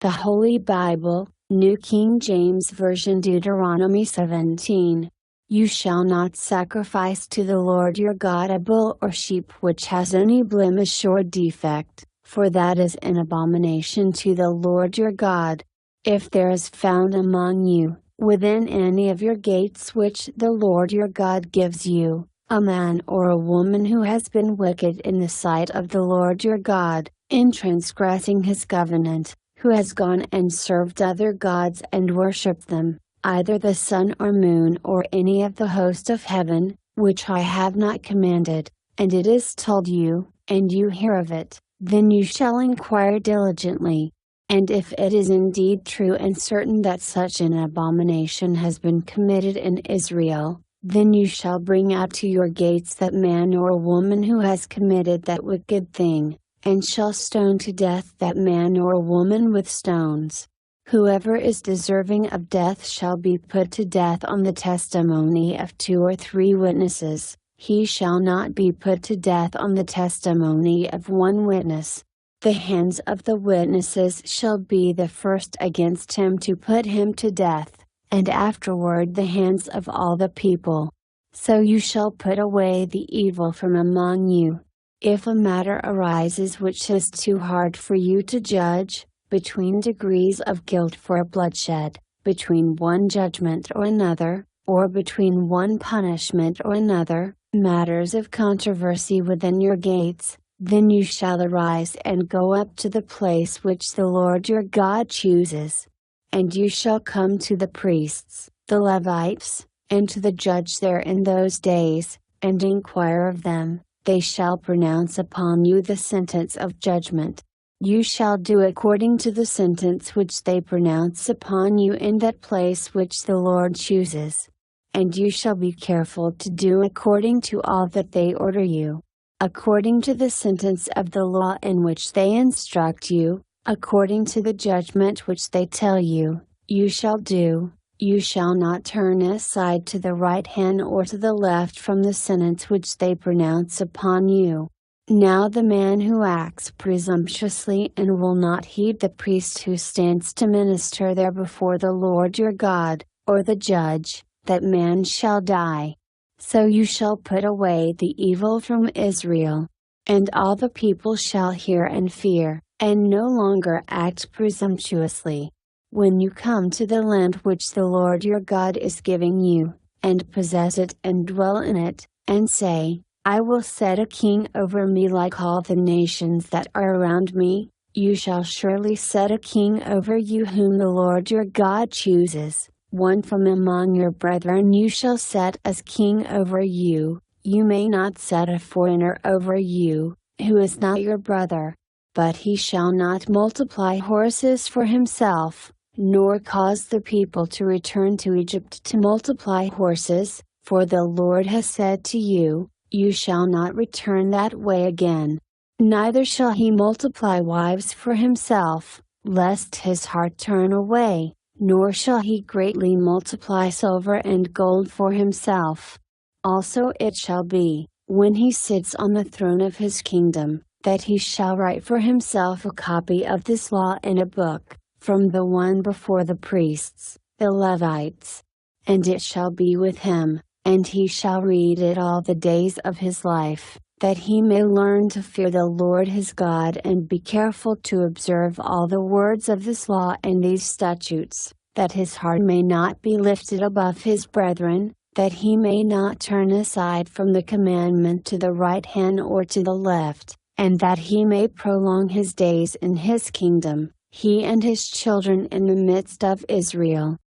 The Holy Bible, New King James Version, Deuteronomy 17. You shall not sacrifice to the Lord your God a bull or sheep which has any blemish or defect, for that is an abomination to the Lord your God. If there is found among you, within any of your gates which the Lord your God gives you, a man or a woman who has been wicked in the sight of the Lord your God, in transgressing his covenant, who has gone and served other gods and worshipped them, either the sun or moon or any of the host of heaven, which I have not commanded, and it is told you, and you hear of it, then you shall inquire diligently. And if it is indeed true and certain that such an abomination has been committed in Israel, then you shall bring out to your gates that man or woman who has committed that wicked thing, and shall stone to death that man or woman with stones. Whoever is deserving of death shall be put to death on the testimony of 2 or 3 witnesses, he shall not be put to death on the testimony of 1 witness. The hands of the witnesses shall be the first against him to put him to death, and afterward the hands of all the people. So you shall put away the evil from among you. If a matter arises which is too hard for you to judge, between degrees of guilt for a bloodshed, between one judgment or another, or between one punishment or another, matters of controversy within your gates, then you shall arise and go up to the place which the Lord your God chooses. And you shall come to the priests, the Levites, and to the judge there in those days, and inquire of them. They shall pronounce upon you the sentence of judgment. You shall do according to the sentence which they pronounce upon you in that place which the Lord chooses. And you shall be careful to do according to all that they order you. According to the sentence of the law in which they instruct you, according to the judgment which they tell you, you shall do. You shall not turn aside to the right hand or to the left from the sentence which they pronounce upon you. Now the man who acts presumptuously and will not heed the priest who stands to minister there before the Lord your God, or the judge, that man shall die. So you shall put away the evil from Israel. And all the people shall hear and fear, and no longer act presumptuously. When you come to the land which the Lord your God is giving you, and possess it and dwell in it, and say, I will set a king over me like all the nations that are around me, you shall surely set a king over you whom the Lord your God chooses. One from among your brethren you shall set as king over you. You may not set a foreigner over you, who is not your brother. But he shall not multiply horses for himself, nor cause the people to return to Egypt to multiply horses, for the Lord has said to you, you shall not return that way again. Neither shall he multiply wives for himself, lest his heart turn away. Nor shall he greatly multiply silver and gold for himself. Also it shall be, when he sits on the throne of his kingdom, that he shall write for himself a copy of this law in a book, from the one before the priests, the Levites. And it shall be with him, and he shall read it all the days of his life, that he may learn to fear the Lord his God and be careful to observe all the words of this law and these statutes, that his heart may not be lifted above his brethren, that he may not turn aside from the commandment to the right hand or to the left, and that he may prolong his days in his kingdom, he and his children in the midst of Israel.